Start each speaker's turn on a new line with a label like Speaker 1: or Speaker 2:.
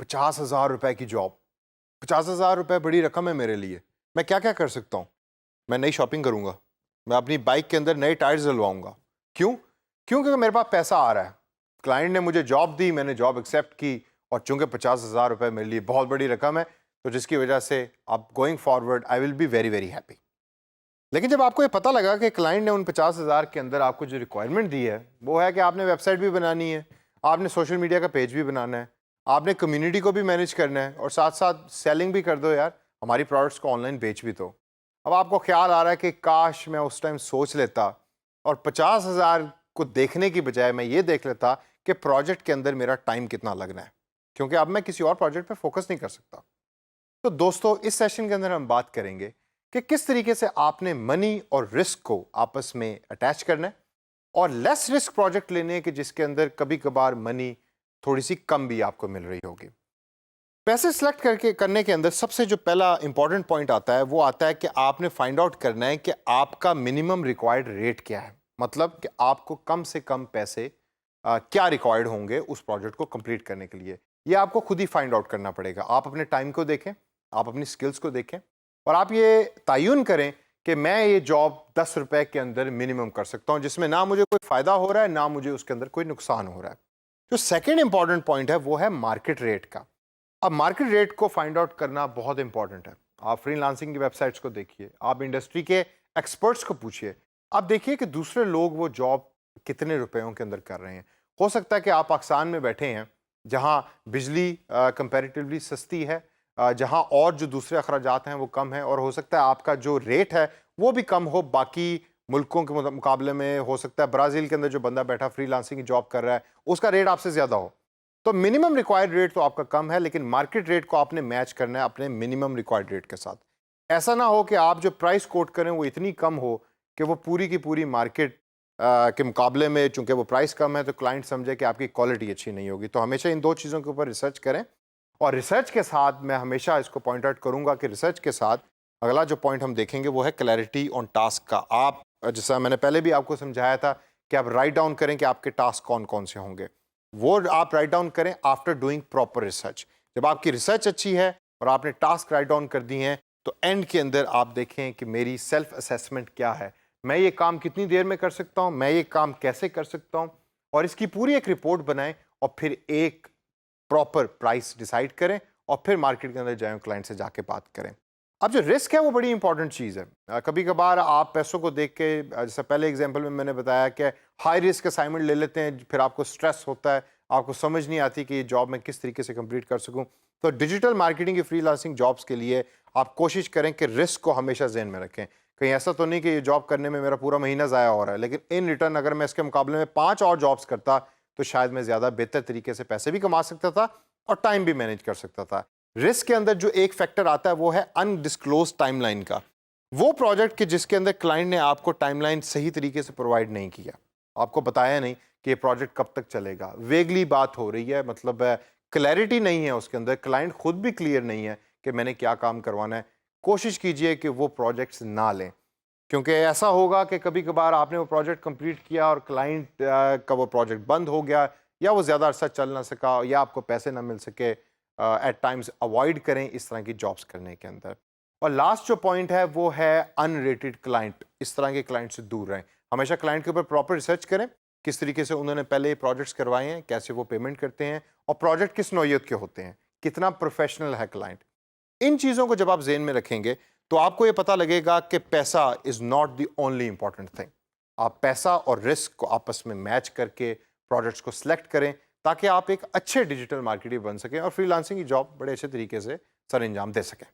Speaker 1: 50,000 रुपए की जॉब। 50,000 रुपए बड़ी रकम है मेरे लिए। मैं क्या क्या कर सकता हूँ? मैं नई शॉपिंग करूंगा, मैं अपनी बाइक के अंदर नए टायर्स डलवाऊंगा। क्यों? क्योंकि मेरे पास पैसा आ रहा है। क्लाइंट ने मुझे जॉब दी, मैंने जॉब एक्सेप्ट की, और चूंकि 50,000 रुपए मेरे लिए बहुत बड़ी रकम है, तो जिसकी वजह से अब going forward I will be very very happy. लेकिन जब आपको ये पता लगा कि क्लाइंट ने उन 50,000 के अंदर आपको जो रिक्वायरमेंट दी है वो है कि आपने वेबसाइट भी बनानी है, आपने सोशल मीडिया का पेज भी बनाना है, आपने कम्युनिटी को भी मैनेज करना है, और साथ साथ सेलिंग भी कर दो यार, हमारी प्रोडक्ट्स को ऑनलाइन बेच भी दो। अब आपको ख्याल आ रहा है कि काश मैं उस टाइम सोच लेता और 50,000 को देखने की बजाय मैं ये देख लेता कि प्रोजेक्ट के अंदर मेरा टाइम कितना लगना है, क्योंकि अब मैं किसी और प्रोजेक्ट पे फोकस नहीं कर सकता। तो दोस्तों, इस सेशन के अंदर हम बात करेंगे कि किस तरीके से आपने मनी और रिस्क को आपस में अटैच करना है, और लेस रिस्क प्रोजेक्ट लेने हैं कि जिसके अंदर कभी कभार मनी थोड़ी सी कम भी आपको मिल रही होगी। पैसे सिलेक्ट करने के अंदर सबसे जो पहला इंपॉर्टेंट पॉइंट आता है वो आता है कि आपने फाइंड आउट करना है कि आपका मिनिमम रिक्वायर्ड रेट क्या है। मतलब कि आपको कम से कम पैसे क्या रिक्वायर्ड होंगे उस प्रोजेक्ट को कंप्लीट करने के लिए। ये आपको खुद ही फाइंड आउट करना पड़ेगा। आप अपने टाइम को देखें, आप अपनी स्किल्स को देखें, और आप ये तयन करें कि मैं ये जॉब 10 रुपए के अंदर मिनिमम कर सकता हूं, जिसमें ना मुझे कोई फायदा हो रहा है ना मुझे उसके अंदर कोई नुकसान हो रहा है। जो सेकेंड इंपॉर्टेंट पॉइंट है वो है मार्केट रेट का। अब मार्केट रेट को फाइंड आउट करना बहुत इंपॉर्टेंट है। आप फ्रीलांसिंग की वेबसाइट्स को देखिए, आप इंडस्ट्री के एक्सपर्ट्स को पूछिए, आप देखिए कि दूसरे लोग वो जॉब कितने रुपयों के अंदर कर रहे हैं। हो सकता है कि आप पाकिस्तान में बैठे हैं जहां बिजली कंपैरेटिवली सस्ती है, जहां और जो दूसरे अखराजात हैं वो कम है, और हो सकता है आपका जो रेट है वो भी कम हो बाकी मुल्कों के मुकाबले में। हो सकता है ब्राज़ील के अंदर जो बंदा बैठा फ्रीलांसिंग की जॉब कर रहा है उसका रेट आपसे ज़्यादा हो। तो मिनिमम रिक्वायर्ड रेट तो आपका कम है, लेकिन मार्केट रेट को आपने मैच करना है अपने मिनिमम रिक्वायर्ड रेट के साथ। ऐसा ना हो कि आप जो प्राइस कोट करें वो इतनी कम हो कि वो पूरी की पूरी मार्केट के मुकाबले में, चूंकि वो प्राइस कम है, तो क्लाइंट समझे कि आपकी क्वालिटी अच्छी नहीं होगी। तो हमेशा इन दो चीज़ों के ऊपर रिसर्च करें, और रिसर्च के साथ मैं हमेशा इसको पॉइंट आउट करूंगा कि रिसर्च के साथ अगला जो पॉइंट हम देखेंगे वो है क्लैरिटी ऑन टास्क का। आप, जैसा मैंने पहले भी आपको समझाया था, कि आप राइट डाउन करें कि आपके टास्क कौन कौन से होंगे। वो आप राइट डाउन करें आफ्टर डूइंग प्रॉपर रिसर्च। जब आपकी रिसर्च अच्छी है और आपने टास्क राइट डाउन कर दी हैं, तो एंड के अंदर आप देखें कि मेरी सेल्फ असेसमेंट क्या है, मैं ये काम कितनी देर में कर सकता हूँ, मैं ये काम कैसे कर सकता हूँ, और इसकी पूरी एक रिपोर्ट बनाएं, और फिर एक प्रॉपर प्राइस डिसाइड करें, और फिर मार्केट के अंदर जाएं, क्लाइंट से जाके बात करें। अब जो रिस्क है वो बड़ी इंपॉर्टेंट चीज़ है। कभी कभार आप पैसों को देख के, जैसे पहले एग्जांपल में मैंने बताया कि हाई रिस्क असाइनमेंट ले लेते हैं, फिर आपको स्ट्रेस होता है, आपको समझ नहीं आती कि ये जॉब मैं किस तरीके से कंप्लीट कर सकूं। तो डिजिटल मार्केटिंग की फ्रीलांसिंग जॉब्स के लिए आप कोशिश करें कि रिस्क को हमेशा जहन में रखें। कहीं ऐसा तो नहीं कि ये जॉब करने में मेरा पूरा महीना ज़ाया हो रहा है, लेकिन इन रिटर्न अगर मैं इसके मुकाबले में 5 और जॉब्स करता तो शायद मैं ज़्यादा बेहतर तरीके से पैसे भी कमा सकता था और टाइम भी मैनेज कर सकता था। रिस्क के अंदर जो एक फैक्टर आता है वो है अनडिस्क्लोज टाइमलाइन का। वो प्रोजेक्ट के जिसके अंदर क्लाइंट ने आपको टाइमलाइन सही तरीके से प्रोवाइड नहीं किया, आपको बताया नहीं कि ये प्रोजेक्ट कब तक चलेगा, वेगली बात हो रही है, मतलब क्लैरिटी नहीं है उसके अंदर, क्लाइंट खुद भी क्लियर नहीं है कि मैंने क्या काम करवाना है। कोशिश कीजिए कि वो प्रोजेक्ट्स ना लें, क्योंकि ऐसा होगा कि कभी कभार आपने वो प्रोजेक्ट कंप्लीट किया और क्लाइंट का वो प्रोजेक्ट बंद हो गया, या वो ज़्यादा अरसा चल ना सका, या आपको पैसे ना मिल सके। एट टाइम्स अवॉइड करें इस तरह की जॉब्स करने के अंदर। और लास्ट जो पॉइंट है वो है अनरेटेड क्लाइंट। इस तरह के क्लाइंट से दूर रहें। हमेशा क्लाइंट के ऊपर प्रॉपर रिसर्च करें, किस तरीके से उन्होंने पहले प्रोजेक्ट्स करवाए हैं, कैसे वो पेमेंट करते हैं, और प्रोजेक्ट किस नौइयत के होते हैं, कितना प्रोफेशनल है क्लाइंट। इन चीज़ों को जब आप जेहन में रखेंगे तो आपको ये पता लगेगा कि पैसा is not the only important thing. आप पैसा और रिस्क को आपस में मैच करके प्रोजेक्ट्स को सिलेक्ट करें, ताकि आप एक अच्छे डिजिटल मार्केटर बन सकें और फ्रीलांसिंग की जॉब बड़े अच्छे तरीके से सर अंजाम दे सकें।